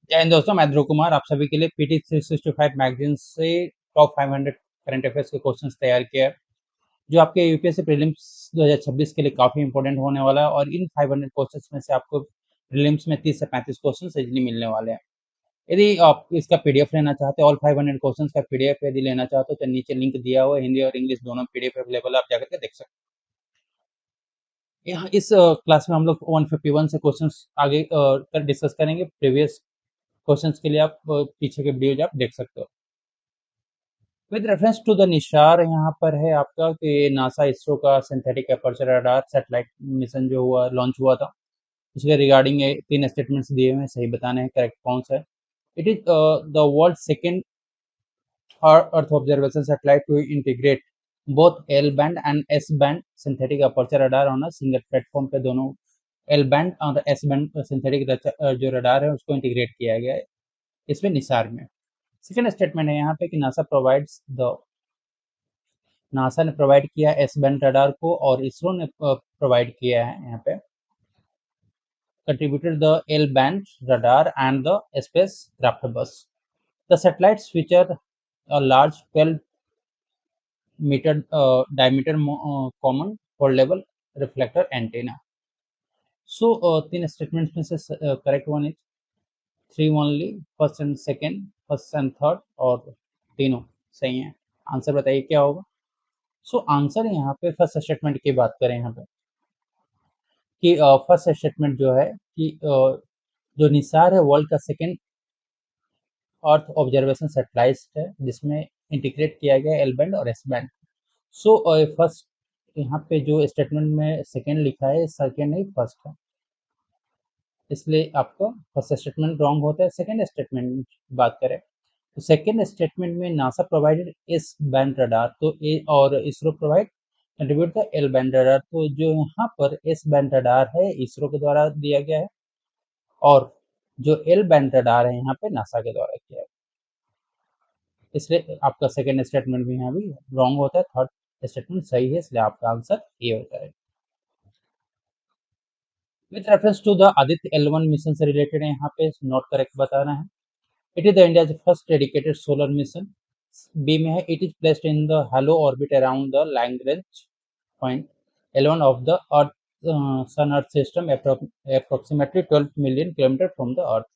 जय हिंद दोस्तों, मैं ध्रुव कुमार आप सभी के लिए पीटी 365 मैगजीन से टॉप 500 करंट अफेयर्स के क्वेश्चंस तैयार किया है, जो आपके यूपीएससी प्रीलिम्स 2026 के लिए काफ़ी इंपॉर्टेंट होने वाला है। और इन 500 क्वेश्चंस में से आपको प्रीलिम्स में 30 से 35 क्वेश्चंस इजीली मिलने वाले हैं। यदि आप इसका पीडीएफ लेना चाहते हैं, ऑल 500 क्वेश्चंस का पीडीएफ यदि लेना चाहते हो तो नीचे लिंक दिया हुआ है, हिंदी और इंग्लिश दोनों पीडीएफ अवेलेबल है, आप जाकर के देख सकते हैं। यहाँ इस क्लास में हम लोग 151 से क्वेश्चंस आगे डिस्कस करेंगे। प्रीवियस क्वेश्चंस के लिए आप पीछे के वीडियोज आप देख सकते हो। विद रेफरेंस टू द निशार, यहाँ पर है आपका कि नासा इसरो का synthetic aperture radar satellite mission जो हुआ लॉन्च हुआ था, उसके रिगार्डिंग 3 स्टेटमेंट्स दिए हुए हैं, सही बताने हैं करेक्ट कौन सा है। It is the world second earth observation satellite to integrate both L band and S band synthetic aperture radar on a single platform पे। दोनों एल बैंड और एस बैंड सिंथेटिक जो रडार है उसको इंटीग्रेट किया गया है इसमें निसार में। सेकेंड स्टेटमेंट है यहाँ पे कि नासा ने प्रोवाइड किया एस बैंड रडार को और इसरो ने प्रोवाइड किया है यहाँ पे contributed the L-band radar and the spacecraft bus. The satellites feature a large 12-meter diameter common foldable reflector antenna. So तीन स्टेटमेंट्स में से correct one is three only, first and second, first and third, और तीनों सही हैं। Answer बताइए क्या होगा। सो आंसर यहाँ पे फर्स्ट स्टेटमेंट की बात करें यहाँ पे कि फर्स्ट स्टेटमेंट जो है कि जो निसार है वर्ल्ड का सेकेंड अर्थ ऑब्जर्वेशन सैटेलाइट है जिसमें इंटीग्रेट किया गया एल बैंड और एस बैंड। सो फर्स्ट यहाँ पे जो स्टेटमेंट में सेकेंड लिखा है, सेकेंड नहीं फर्स्ट है, इसलिए आपका फर्स्ट स्टेटमेंट रॉन्ग होता है। सेकेंड स्टेटमेंट बात करें तो सेकेंड स्टेटमेंट में NASA provided S band radar, तो ए और ISRO provide contribute the L band radar. तो जो यहाँ पर एस बैंड रडार है इसरो के द्वारा दिया गया है और जो एल बैंड रडार है यहाँ पे नासा के द्वारा किया है, इसलिए आपका सेकेंड स्टेटमेंट भी यहाँ भी रॉन्ग होता है, थर्ड स्टेटमेंट सही है, इसलिए आपका आंसर ये होता है। With reference to the Aditya L1 mission से रिलेटेड है, यहाँ पे नॉट करेक्ट बताना है। It is the India first dedicated solar mission. B में है it is placed in the halo orbit around the Lagrange point L1 of the Earth Sun Earth system approximately 12 million kilometer from the Earth.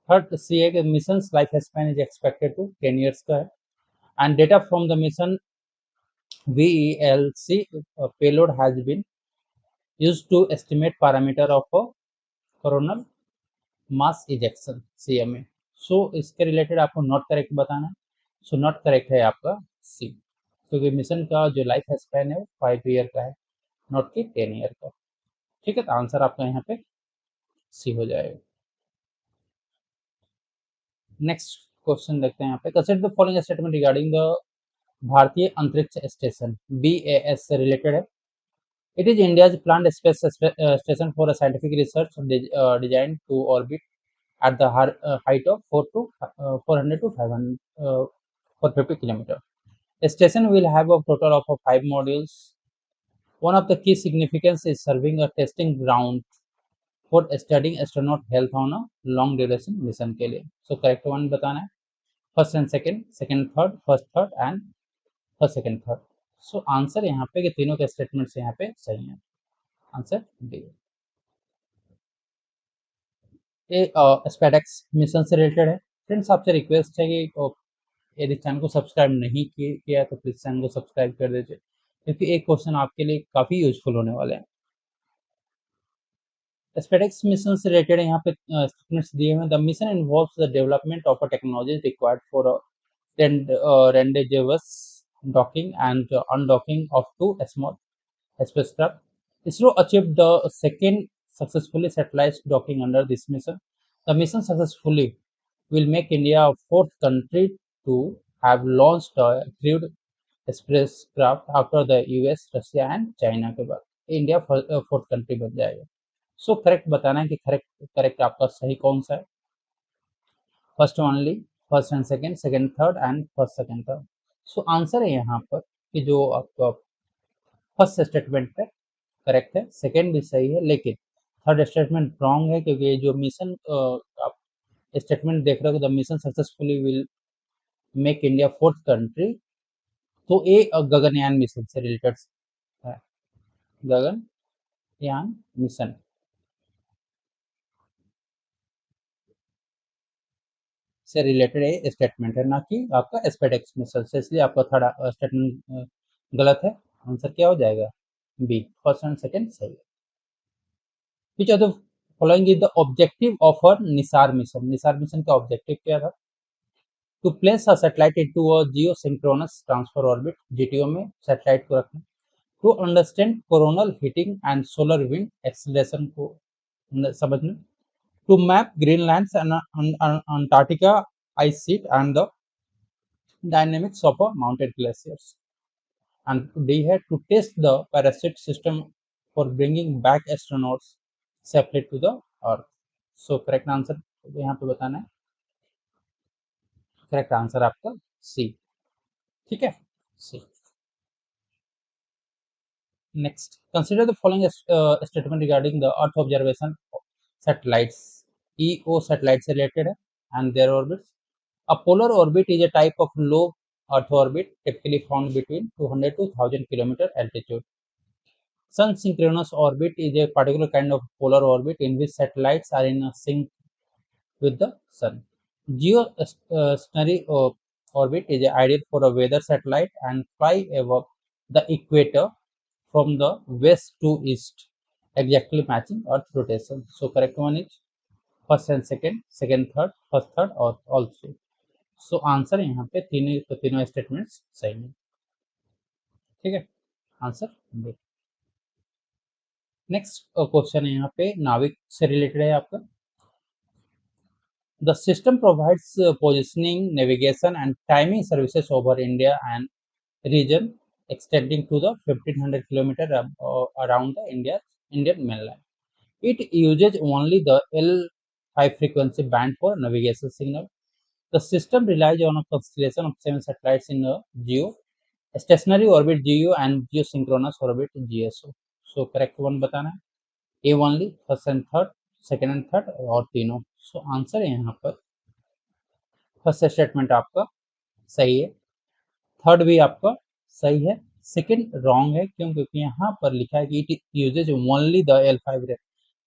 Third C है कि mission life span is expected to 10 years का है and data from the mission VELC payload has been used to estimate parameter of a coronal mass ejection CMA. सो इसके related आपको not correct बताना है। So not correct है आपका सी, क्योंकि mission का जो लाइफ स्पैन है वो 5 year का है, नॉट कि 10 year का। ठीक है, तो आंसर आपका यहाँ पे सी हो जाएगा। नेक्स्ट क्वेश्चन देखते हैं यहाँ पे, consider the following statement regarding the भारतीय अंतरिक्ष स्टेशन BAS से रिलेटेड है। It is India's planned space station for a scientific research designed to orbit at the height of 400 to 500 450 kilometers. The station will have a total of 5 modules. One of the key significance is serving a testing ground for studying astronaut health on a long duration mission के लिए। So correct one बताना है, first and second, second third, first third and first second third. So answer यहाँ पे कि तीनों के statements यहाँ पे सही है, आंसर डी। ये स्पेडेक्स मिशन से रिलेटेड है। फ्रेंड्स आपसे रिक्वेस्ट है कि यदि चैनल को सब्सक्राइब नहीं किया तो प्लीज़ चैनल को सब्सक्राइब कर दीजिए, क्योंकि एक क्वेश्चन आपके लिए काफ़ी यूजफुल होने वाले हैं। स्पेडेक्स मिशन से रिलेटेड यहाँ पे स्टेटमेंट्स दिए हुए हैं। The mission involves the development of a technology required for rendezvous docking and undocking of two small spacecraft. ISRO achieved the second successfully satellite docking under this mission. The mission successfully will make India a fourth country to have launched a crewed spacecraft after the US, Russia and China के बाद India fourth country बन जाएगा। सो correct बताना है कि correct correct आपका सही कौन सा है। First only, first and second, second third and first second third. So answer है यहाँ पर कि जो आपका फर्स्ट स्टेटमेंट पे करेक्ट है, सेकंड भी सही है, लेकिन थर्ड स्टेटमेंट रॉन्ग है, क्योंकि जो मिशन स्टेटमेंट देख रहे हो, the mission successfully will make India fourth country, तो ये गगनयान मिशन से रिलेटेड है। गगनयान मिशन से रिलेटेड ये स्टेटमेंट है, ना कि आपका स्पेडेक्स मिशन से, इसलिए आपका थर्ड स्टेटमेंट गलत है। आंसर क्या हो जाएगा? बी, फर्स्ट एंड सेकंड सही है। Which of the following is the objective of a NISAR mission? NISAR mission का ऑब्जेक्टिव क्या था? To place a satellite into a geosynchronous transfer orbit, GTO में सैटेलाइट को रखना। To understand coronal heating and solar wind acceleration को समझना। To map Greenland and Antarctica ice sheet and the dynamics of a mountain glaciers. And they had to test the parachute system for bringing back astronauts safely to the Earth. So correct answer यहाँ पे बताना है, correct answer आपका C. ठीक है, C. Next, consider the following statement regarding the earth observation satellites. EO satellite से related है and their orbits. A polar orbit is a type of low Earth orbit typically found between 200 to 1000 kilometer altitude. Sun synchronous orbit is a particular kind of polar orbit in which satellites are in a sync with the Sun. Geostationary orbit is ideal for a weather satellite and fly above the equator from the west to east, exactly matching Earth rotation. So correct one is first and second, second, third, first, third, और all three. So answer यहाँ पे तीनों statements सही है। ठीक है, answer B. Next question है यहाँ पे नाविक से रिलेटेड है आपका। The system provides positioning, navigation and timing services over India and region extending to the 1500 kilometer around the Indian mainland. It uses only the L5 frequency band for navigation signal. The system relies on a constellation of 7 satellites in a stationary orbit GEO and geosynchronous orbit GSO. So correct one बताना है, A only, first and third, second and third और तीनों। So answer है यहाँ पर first statement आपका सही है, थर्ड भी आपका सही है, सेकंड रॉन्ग है। क्यों? क्योंकि यहाँ पर लिखा है कि it uses only the L5 range,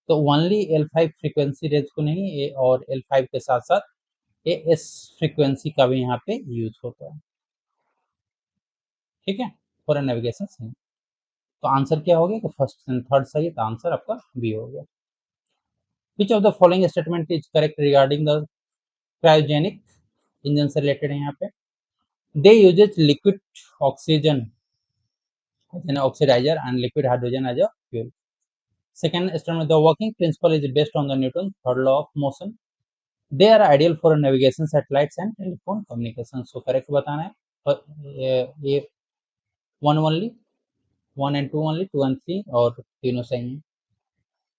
तो ओनली L5 फ्रीक्वेंसी रेंज को नहीं, ए और L5 के साथ साथ AS फ्रीक्वेंसी का भी यहाँ पे यूज होता है। ठीक है, फॉर नेविगेशन सही। तो आंसर क्या हो गया कि फर्स्ट एंड थर्ड सही है, तो आंसर आपका बी हो गया। Which of the following statement is correct regarding the cryogenic engine से रिलेटेड है यहाँ पे। They uses liquid oxygen oxidizer and liquid hydrogen as a fuel. Second statement, the working principle is based on the Newton's third law of motion. They are ideal for navigation satellites and telephone communication. So correct बताना है, ये one only, one and two only, two and three और तीनों सही हैं।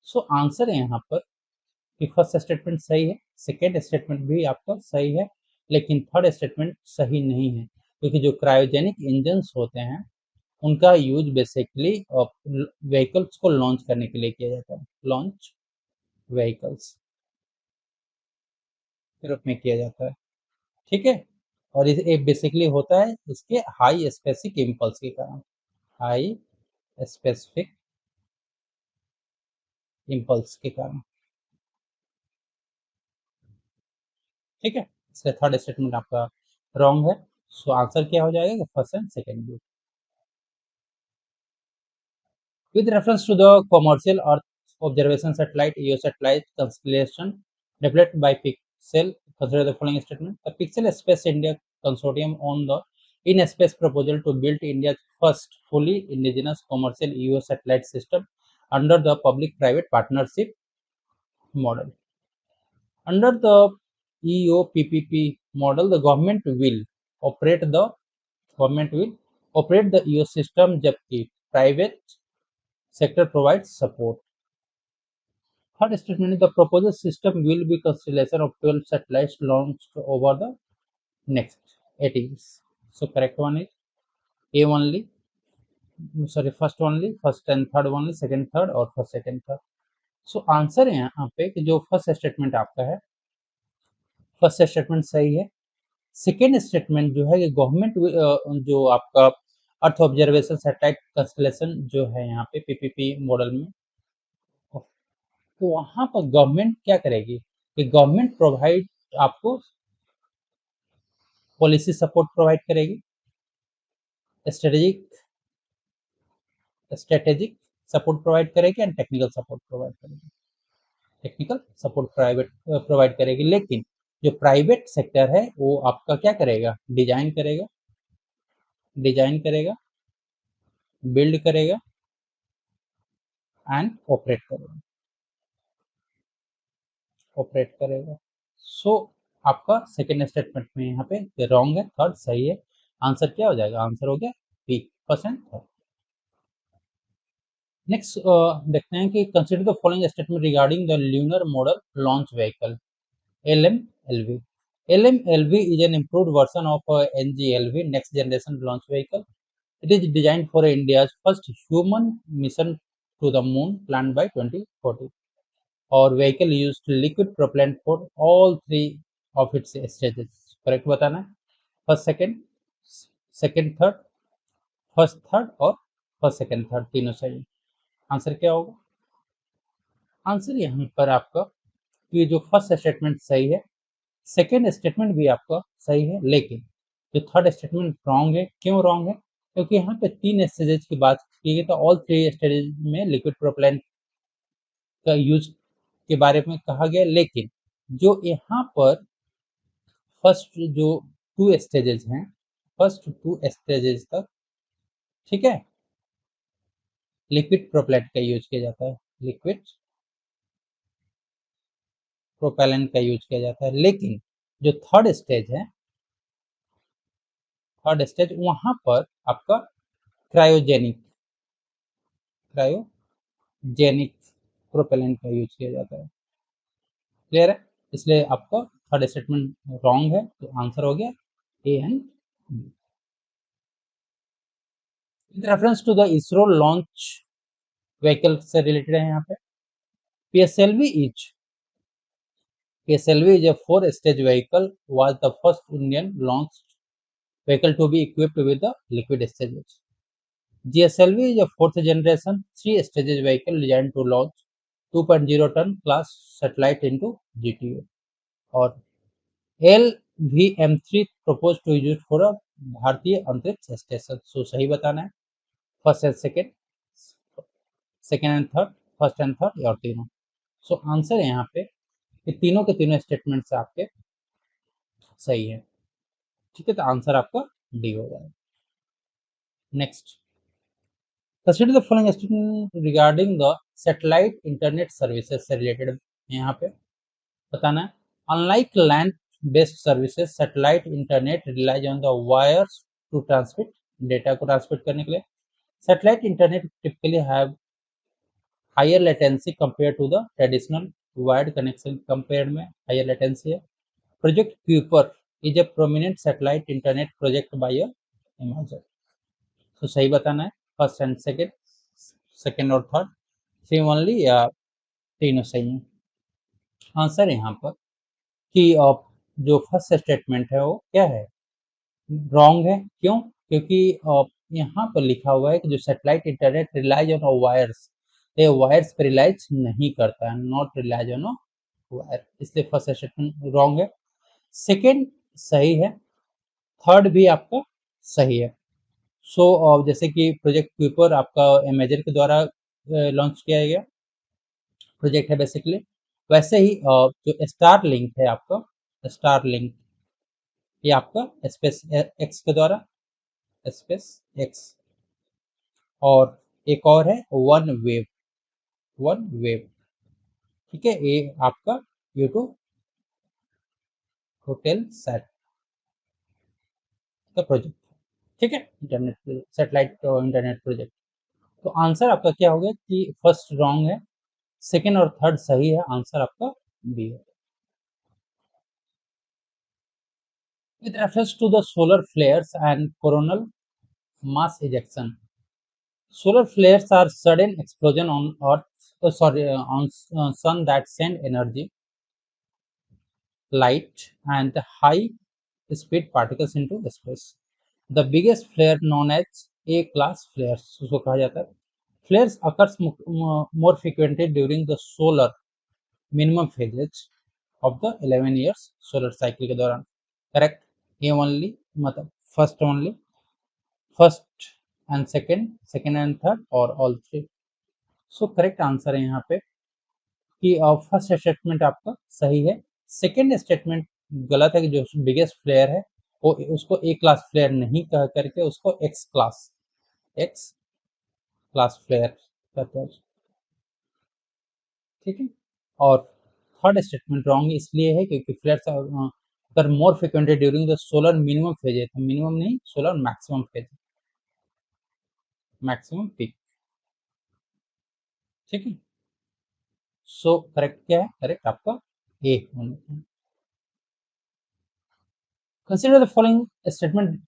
सो answer है यहाँ पर कि फर्स्ट स्टेटमेंट सही है, सेकेंड स्टेटमेंट भी आपका सही है, लेकिन थर्ड स्टेटमेंट सही नहीं है, क्योंकि जो क्रायोजेनिक इंजन्स होते हैं उनका यूज बेसिकली व्हीकल्स को लॉन्च करने के लिए किया जाता है, लॉन्च व्हीकल्स के रूप में किया जाता है। ठीक है, और ये बेसिकली होता है इसके हाई स्पेसिफिक इम्पल्स के कारण, हाई स्पेसिफिक इम्पल्स के कारण। ठीक है, इसलिए थर्ड स्टेटमेंट आपका रॉन्ग है। सो आंसर क्या हो जाएगा? फर्स्ट एंड सेकेंड भी। With reference to the commercial Earth observation satellite (EO satellite) constellation developed by Pixel, consider the following statement. The Pixel Space India Consortium on the in-space proposal to build India's first fully indigenous commercial EO satellite system under the public-private partnership model. Under the EO-PPP model, the government will operate the EO system, जबकि private sector provides support. Third statement is the proposed system will be constellation of 12 satellites launched over the next 8 years. So correct one is A only, sorry first only, first and third only, second third और first second third. So answer है यहाँ पे कि जो first statement आपका है first statement सही है। सेकेंड स्टेटमेंट जो है ये गवर्नमेंट जो आपका अर्थ ऑब्जर्वेशन सैटेलाइट कंस्टलेशन जो है यहाँ पे पीपीपी मॉडल में, तो वहां पर गवर्नमेंट क्या करेगी कि गवर्नमेंट प्रोवाइड आपको पॉलिसी सपोर्ट प्रोवाइड करेगी, स्ट्रेटेजिक स्ट्रेटेजिक सपोर्ट प्रोवाइड करेगी एंड टेक्निकल सपोर्ट प्रोवाइड करेगी। टेक्निकल सपोर्ट प्रोवाइड करेगी, लेकिन जो प्राइवेट सेक्टर है वो आपका क्या करेगा, डिजाइन करेगा, बिल्ड करेगा एंड ऑपरेट करेगा। सो आपका सेकेंड स्टेटमेंट में यहाँ पे रॉन्ग है, थर्ड सही है। आंसर क्या हो जाएगा, आंसर हो गया B, first and third. Next देखते हैं कि consider the following statement regarding the lunar model launch vehicle LMLV. LMLV is an improved version of NGLV, Next Generation Launch Vehicle. It is designed for India's first human mission to the moon planned by 2040. Our vehicle used liquid propellant for all three of its stages. Correct बताना है, first second, second third, first third और first second third तीनों सही। Answer क्या होगा, answer यहाँ पर आपका ये जो फर्स्ट स्टेटमेंट सही है, सेकेंड स्टेटमेंट भी आपका सही है, लेकिन जो थर्ड स्टेटमेंट रॉन्ग है। क्यों रॉन्ग है, क्योंकि यहाँ पे तीन स्टेजेस की बात की गई, तो ऑल थ्री स्टेजेस में लिक्विड प्रोपेलेंट का यूज के बारे में कहा गया, लेकिन जो यहाँ पर फर्स्ट जो टू स्टेजेस हैं, फर्स्ट टू स्टेजेस तक, ठीक है, लिक्विड प्रोपेलेंट का यूज किया जाता है, लिक्विड प्रोपेलेंट का यूज किया जाता है, लेकिन जो थर्ड स्टेज है, थर्ड स्टेज वहां पर आपका क्रायोजेनिक क्रायोजेनिक प्रोपेलेंट का यूज किया जाता है। क्लियर है, इसलिए आपका थर्ड स्टेटमेंट रॉन्ग है, तो आंसर हो गया A and B. With reference to the ISRO launch vehicle से रिलेटेड है यहाँ पे, PSLV is PSLV is a four-stage vehicle, was the first Indian launched vehicle to be equipped with the liquid stages. GSLV is a fourth generation, three-stages vehicle designed to launch 2.0 ton class satellite into GTO. और LVM3 proposed to use for a भारतीय अंतरिक्ष station. सो सही बताना है, first and second, second and third, first and third और तीनों। So answer यहाँ पे तीनों के तीनों स्टेटमेंट्स आपके सही है, ठीक है, तो आंसर आपका डी हो जाएगा। Next, consider the following statement regarding the satellite internet services से रिलेटेड यहाँ पे बताना है। Unlike land based services, satellite internet relies on the wires to transmit data को ट्रांसमिट करने के लिए। Satellite internet typically have higher latency compare to the traditional wired connection, compare में हायर लेटेंसी है। Project Kuiper is a prominent satellite internet project by Amazon. तो सही बताना है, फर्स्ट एंड सेकेंड, सेकेंड और थर्ड सेम ओनली या तीनों सही है। आंसर यहाँ पर कि जो फर्स्ट स्टेटमेंट है वो क्या है, रॉन्ग है। क्यों, क्योंकि यहाँ पर लिखा हुआ है कि जो satellite internet relies on wires, ये वायर्स पर रिलाइज नहीं करता है, नॉट रिलाइज ऑन वायर, इसलिए फर्स्ट स्टेटमेंट रॉन्ग है। सेकेंड सही है, थर्ड भी आपका सही है। सो जैसे कि प्रोजेक्ट क्यूपर आपका अमेजन के द्वारा लॉन्च किया गया प्रोजेक्ट है बेसिकली, वैसे ही जो स्टार लिंक है आपका, स्टार लिंक ये आपका स्पेस एक्स के द्वारा, स्पेस एक्स, और एक और है वन वेव, ठीक है, ये आपका यूट्यूब होटल सेट का प्रोजेक्ट, ठीक है, इंटरनेट सैटेलाइट इंटरनेट प्रोजेक्ट। तो आंसर आपका क्या हो गया कि फर्स्ट रॉन्ग है, सेकेंड और थर्ड सही है, आंसर आपका बी है। With reference to the solar flares and coronal mass ejection, solar flares are sudden explosion on Earth, on Sun that send energy light and high speed particles into space. The biggest flare known as A class flares उसको कहा जाता है. Flares occurs more frequently during the solar minimum phases of the 11 years solar cycle के दौरान. Correct? A only मतलब first only, first and second and third और all three. So correct answer है यहाँ पे कि फर्स्ट स्टेटमेंट आपका सही है. सेकेंड स्टेटमेंट गलत है कि जो बिगेस्ट फ्लेयर है वो उसको ए क्लास फ्लेयर नहीं कह करके उसको एक्स क्लास फ्लेयर कहते हैं. ठीक है. और थर्ड स्टेटमेंट रॉन्ग इसलिए है क्योंकि फ्लेयर्स अगर more frequently during the solar minimum phase है, तो मिनिमम नहीं solar maximum phase, maximum peak. ठीक है. सो करेक्ट क्या है? करेक्ट आपका ए होना चाहिए. Consider the following statement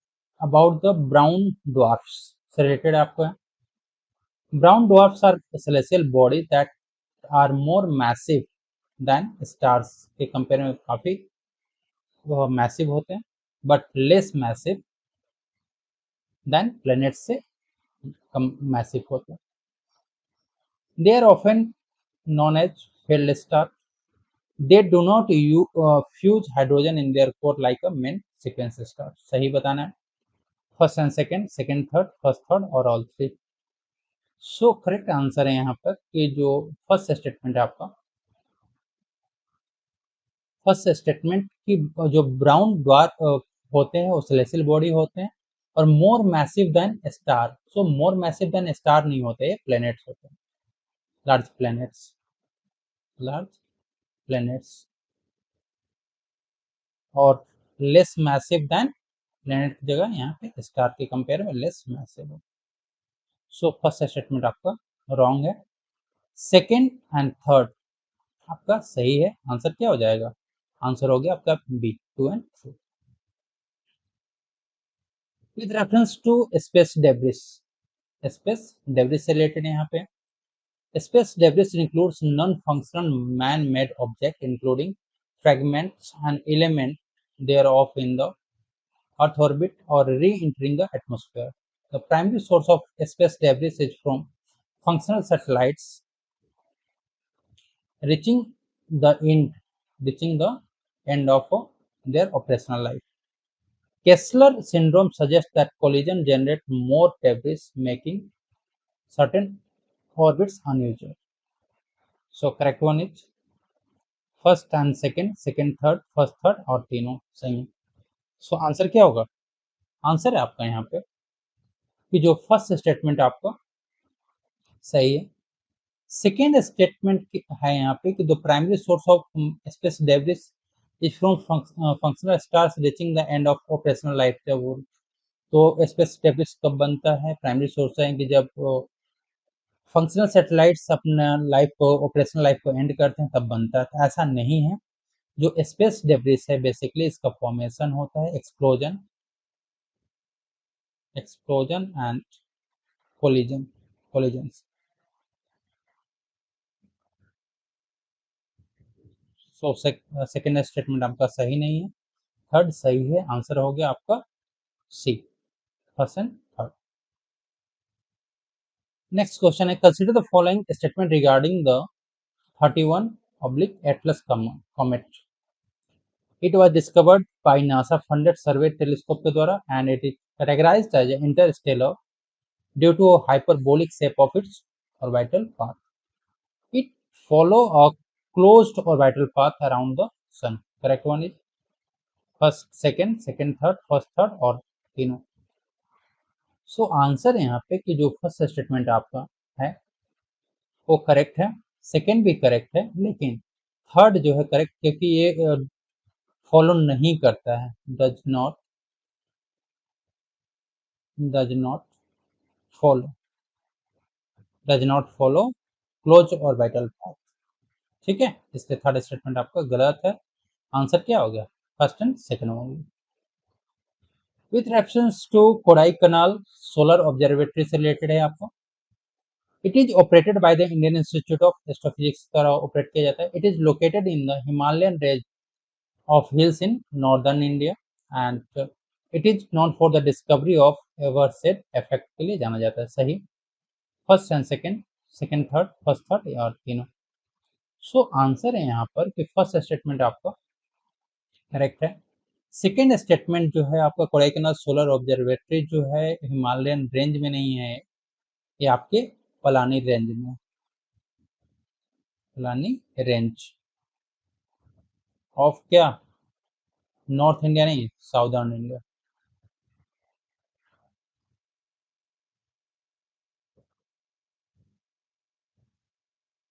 about the brown dwarfs से related आपको है. Brown dwarfs are celestial bodies that are more massive than stars के कंपेयर में काफी मैसिव होते हैं, but less massive than planets से कम मैसिव होते हैं. They are often known as failed stars. They do not fuse hydrogen in their core like a main sequence star. सही बताना है. First and second third, first third और all three. So correct answer है यहाँ पर कि जो first statement है आपका, फर्स्ट स्टेटमेंट की जो ब्राउन ड्वार्फ होते हैं वो सेलेस्टियल बॉडी होते हैं और मोर मैसिव देन स्टार. सो मोर मैसिव देन स्टार नहीं होते, प्लैनेट्स होते हैं, लार्ज प्लैनेट्स, लार्ज प्लैनेट्स. और लेस मैसिव देन प्लैनेट की जगह यहाँ पे स्टार के कंपेयर में लेस मैसिव हो. सो फर्स्ट स्टेटमेंट आपका रॉन्ग है. सेकेंड एंड थर्ड आपका सही है. आंसर क्या हो जाएगा? आंसर हो गया आपका B, 2 and 3. With reference to space debris, space debris से रिलेटेड यहाँ पे. Space debris includes non functional man made object including fragments and element there of in the earth orbit और reentering the atmosphere. The primary source of space debris is from functional satellites reaching the end of their operational life. Kessler syndrome suggests that collision generates more debris, making certain orbits unusual. So correct one is first and second third, first third और तीनों सही है. So answer क्या होगा? Answer है आपका यहाँ पे कि जो फर्स्ट स्टेटमेंट आपका सही है. सेकेंड स्टेटमेंट है यहाँ पे कि the primary source of space debris is from functional stars reaching the end of operational life. जब वो तो स्पेस डेब्रिस कब बनता है? प्राइमरी सोर्स है कि जब फंक्शनल सैटेलाइट्स अपना लाइफ को, ऑपरेशनल लाइफ को एंड करते हैं तब बनता है. ऐसा नहीं है. जो स्पेस डेब्रिस है बेसिकली इसका फॉर्मेशन होता है explosion and collision. So second statement आपका सही नहीं है, थर्ड सही है. आंसर हो गया आपका C, first and third. Next question है, consider the following statement regarding the 31 Atlas comet. It was discovered by NASA funded survey telescope के द्वारा and it is categorized as interstellar due to a hyperbolic shape of its orbital path. It follow a closed orbital path around the sun. Correct one is first second third, first third और तीनों. So answer यहाँ पे कि जो first statement आपका है वो correct है, सेकेंड भी करेक्ट है, लेकिन थर्ड जो है करेक्ट क्योंकि ये फॉलो नहीं करता है. Does not follow close orbital path. ठीक है, इसलिए थर्ड स्टेटमेंट आपका गलत है. आंसर क्या हो गया? फर्स्ट एंड सेकंड होंगे. With reference to Kodaikanal solar observatory से रिलेटेड है आपको. It is operated by the Indian Institute of Astrophysics द्वारा ऑपरेट किया जाता है. It is located in the Himalayan range of hills in northern India, and it is known for the discovery of Evershed effect के लिए जाना जाता है। सही। First and second, second third, first third और तीनों। सो आंसर है यहाँ पर कि फर्स्ट स्टेटमेंट आपका करेक्ट है। सेकेंड स्टेटमेंट जो है आपका कोडाईकनाल सोलर ऑब्जर्वेटरी जो है हिमालयन रेंज में नहीं है, ये आपके पलानी रेंज में है। पलानी रेंज ऑफ क्या, नॉर्थ इंडिया नहीं, साउदर्न इंडिया।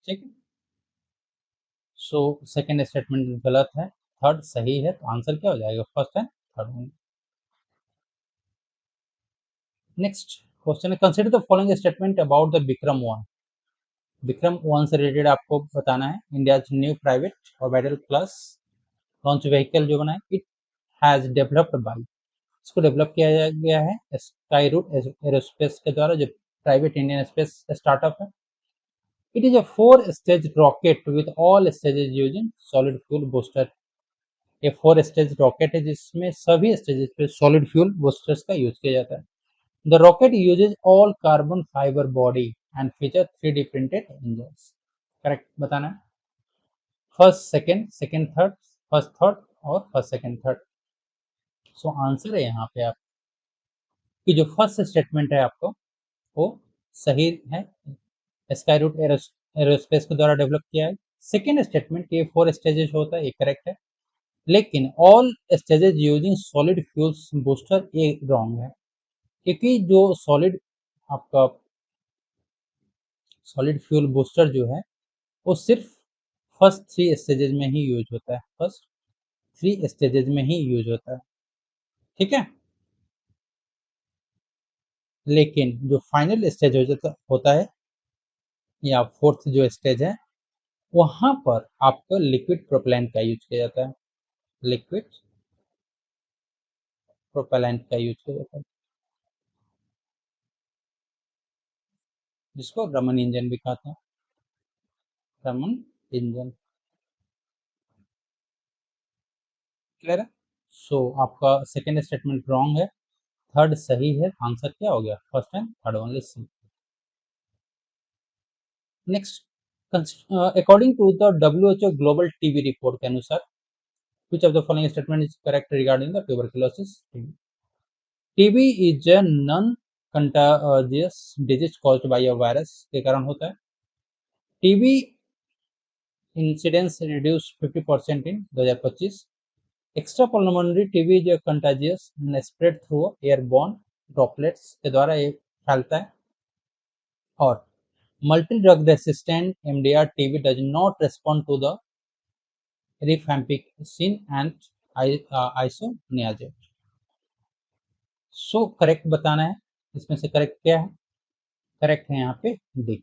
ठीक है। सो सेकेंड स्टेटमेंट गलत है, थर्ड सही है, तो आंसर क्या हो जाएगा, first and third. Next question है, consider the following statement about the Vikram one. Vikram one से रिलेटेड आपको बताना है। India new private orbital class launch vehicle जो बना है, इट हैज डेवलप्ड बाय, इसको डेवलप किया गया है स्काई रूट एरोस्पेस के द्वारा, जो प्राइवेट इंडियन स्पेस स्टार्टअप है। It is a 4 stage rocket with all stages using solid fuel booster. ये 4 स्टेज रॉकेट है जिसमें सभी स्टेजेस पे सॉलिड फ्यूल बूस्टर्स का यूज किया जाता है। The rocket uses all carbon fibre body and feature 3D printed engines. Correct बताना है। First second, second third, first third और first second third. So answer है यहाँ पे आप कि जो फर्स्ट स्टेटमेंट है आपको वो सही है, स्काई रूट एरोस्पेस के द्वारा डेवलप किया है। सेकेंड स्टेटमेंट ये 4 स्टेजेस होता है, ये करेक्ट है, लेकिन all stages using solid fuels booster ये रॉन्ग है, क्योंकि जो सॉलिड आपका सॉलिड फ्यूल बूस्टर जो है वो सिर्फ फर्स्ट 3 स्टेजेस में ही यूज होता है, फर्स्ट 3 स्टेजेस में ही यूज होता है। ठीक है। लेकिन जो फाइनल स्टेज होता है या फोर्थ जो स्टेज है, वहां पर आपको लिक्विड प्रोपेलेंट का यूज किया जाता है, लिक्विड प्रोपेलेंट का यूज किया जाता है, जिसको रमन इंजन भी कहते हैं, रमन इंजन। क्लियर है। सो आपका सेकेंड स्टेटमेंट रॉन्ग है, थर्ड सही है, आंसर क्या हो गया, first and third only C. Next, according to the WHO global TB report के अनुसार, which of the following statement is correct regarding the tuberculosis TB? TB is a non-contagious disease caused by a virus के कारण होता है। TB incidence reduce 50% in 2025। Extra pulmonary TB जो contagious spread through airborne droplets के द्वारा ये फैलता है। और multi drug resistant MDR TB does not respond to the rifampicin and isoniazid. So correct बताना है, इसमें से करेक्ट क्या है, करेक्ट है यहाँ पे डी,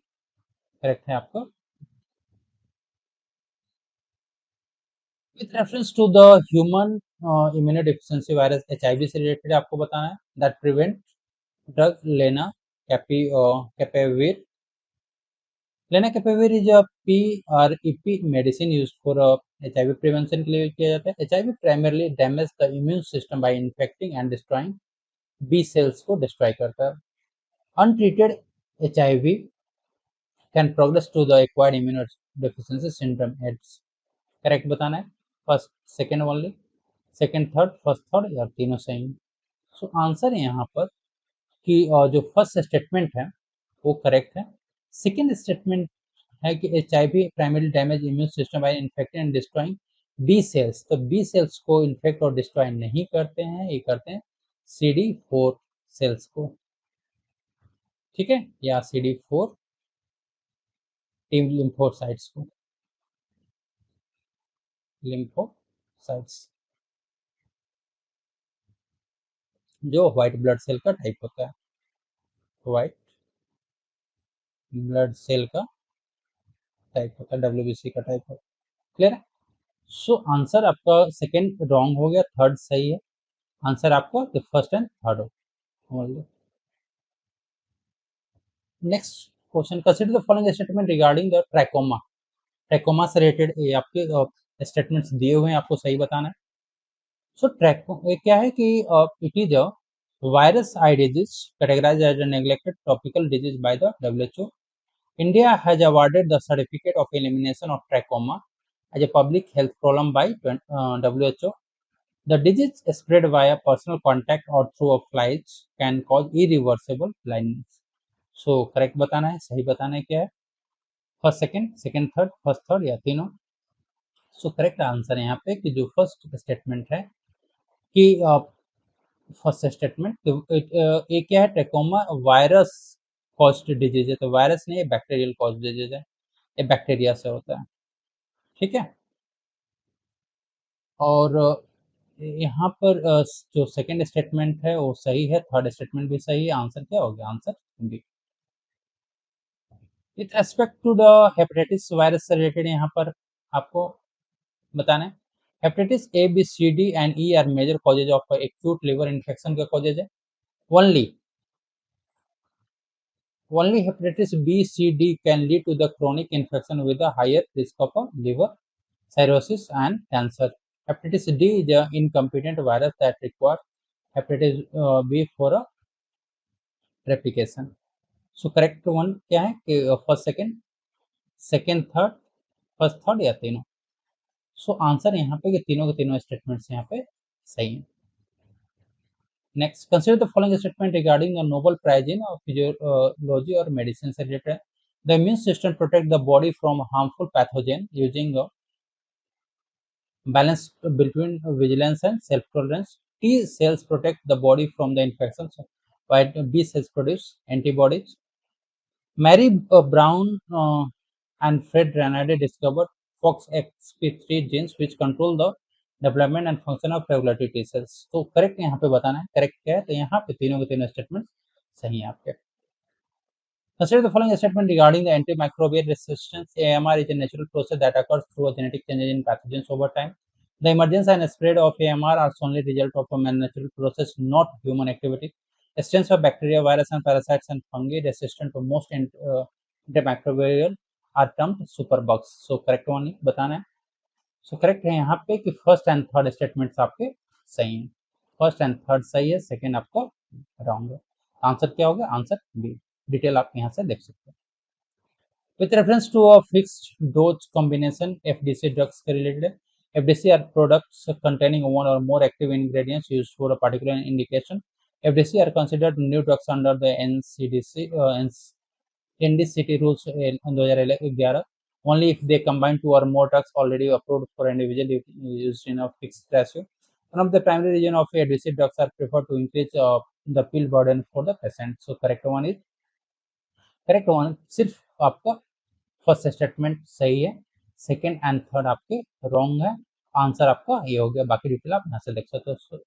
करेक्ट है आपका। With reference to the human immunodeficiency virus HIV से रिलेटेड आपको बताना है, that prevent drug lenacapavir. Lenacapavir is a PrEP medicine used for HIV prevention के लिए किया जाता है। HIV primarily damage the immune system by infecting and destroying B cells को डिस्ट्रॉय करता है। Untreated HIV can progress to the acquired immunodeficiency syndrome AIDS. Correct बताना है, first second only, second third, first third या तीनों सही। सो answer है यहाँ पर कि जो फर्स्ट स्टेटमेंट है वो करेक्ट है। सेकेंड स्टेटमेंट है कि HIV primary damage immune system by infecting and destroying B cells, तो बी सेल्स को इन्फेक्ट और डिस्ट्रॉय नहीं करते हैं, ये करते हैं CD4 सेल्स को। ठीक है, या CD4 टीम लिम्फोसाइट्स को, लिम्फोसाइट्स जो व्हाइट ब्लड सेल का टाइप होता है, व्हाइट ब्लड सेल का टाइप होता है, WBC का टाइप होता है। क्लियर है। सो आंसर आपका सेकेंड रॉन्ग हो गया, थर्ड सही है। आंसर आपको फर्स्ट एंड थर्ड हो। Next question, consider the following statement regarding the trachoma. Trachoma से रिलेटेड ये आपके स्टेटमेंट्स दिए हुए हैं, आपको सही बताना है। सो ट्रैक क्या है कि it is a virus I disease categorized as a neglected tropical disease by the WHO. India has awarded the certificate of elimination of trachoma as a public health problem by WHO. The disease spread via personal contact or through a flies can cause irreversible blindness. So correct बताना है, सही बताना है क्या है, first second, second third, first third या तीनों. सो correct answer है यहाँ पे कि जो फर्स्ट स्टेटमेंट है कि फर्स्ट स्टेटमेंट ये क्या है, ट्रैकोमा वायरस कॉज्ड डिजीज है, तो वायरस नहीं, बैक्टीरियल कॉज्ड डिजीज है, ये बैक्टीरिया से होता है. ठीक है. और यहाँ पर जो सेकंड स्टेटमेंट है वो सही है, थर्ड स्टेटमेंट भी सही है. आंसर क्या हो गया, answer B. With respect to the hepatitis virus से रिलेटेड यहाँ पर आपको बताना है, hepatitis A B C D and E are major causes of acute liver infection का कॉजेज है. Only hepatitis B, C, D can lead to the chronic infection with a higher risk of a liver cirrhosis and cancer. Hepatitis D is an incompetent virus that requires hepatitis B for a replication. So correct one क्या है कि first second, second third, first third या तीनों. So answer यहाँ पे कि तीनों के तीनों स्टेटमेंट्स यहाँ पे सही हैं. Next, consider the following statement regarding a Nobel Prize in physiology or medicine से related. The immune system protects the body from harmful pathogen using a balance between vigilance and self-tolerance. T cells protect the body from the infections, while B cells produce antibodies. Mary Brown and Fred Ranade discovered FOXXP3 genes which control the development and function of regulatory T cells. तो correct यहाँ पे बताना है, correct क्या है, तो यहाँ पे तीनों के तीनों स्टेटमेंट सही है आपके. Consider the following statement regarding the antimicrobial resistance. AMR is a natural process that occurs through a genetic changes in pathogens over time. The emergence and spread of AMR are only result of a natural process, not human activity. Strains of bacteria, virus, and parasites and fungi resistant to most antimicrobial are termed superbugs. So correct one बताना है. So correct है यहाँ पे कि first and third statements आपके सही हैं. First and third सही है, सेकंड आपका रॉन्ग है. आंसर क्या होगा, आंसर बी. डिटेल आप यहाँ से देख सकते हैं. With reference to a fixed dose combination, FDC drugs के related है. FDC are products containing one or more active ingredients used for a particular indication. FDC are considered new drugs under the NCDC NDCT rules 2011 only if they combine two or more drugs already approved for individual used in a fixed ratio. One of the primary reason of FDC drugs are preferred to increase the pill burden for the patient. So correct one is correct one. सिर्फ आपका first statement सही है, second and third आपके wrong है. Answer आपका ये हो गया, बाकी डिटेल आप यहाँ से देख सकते हो.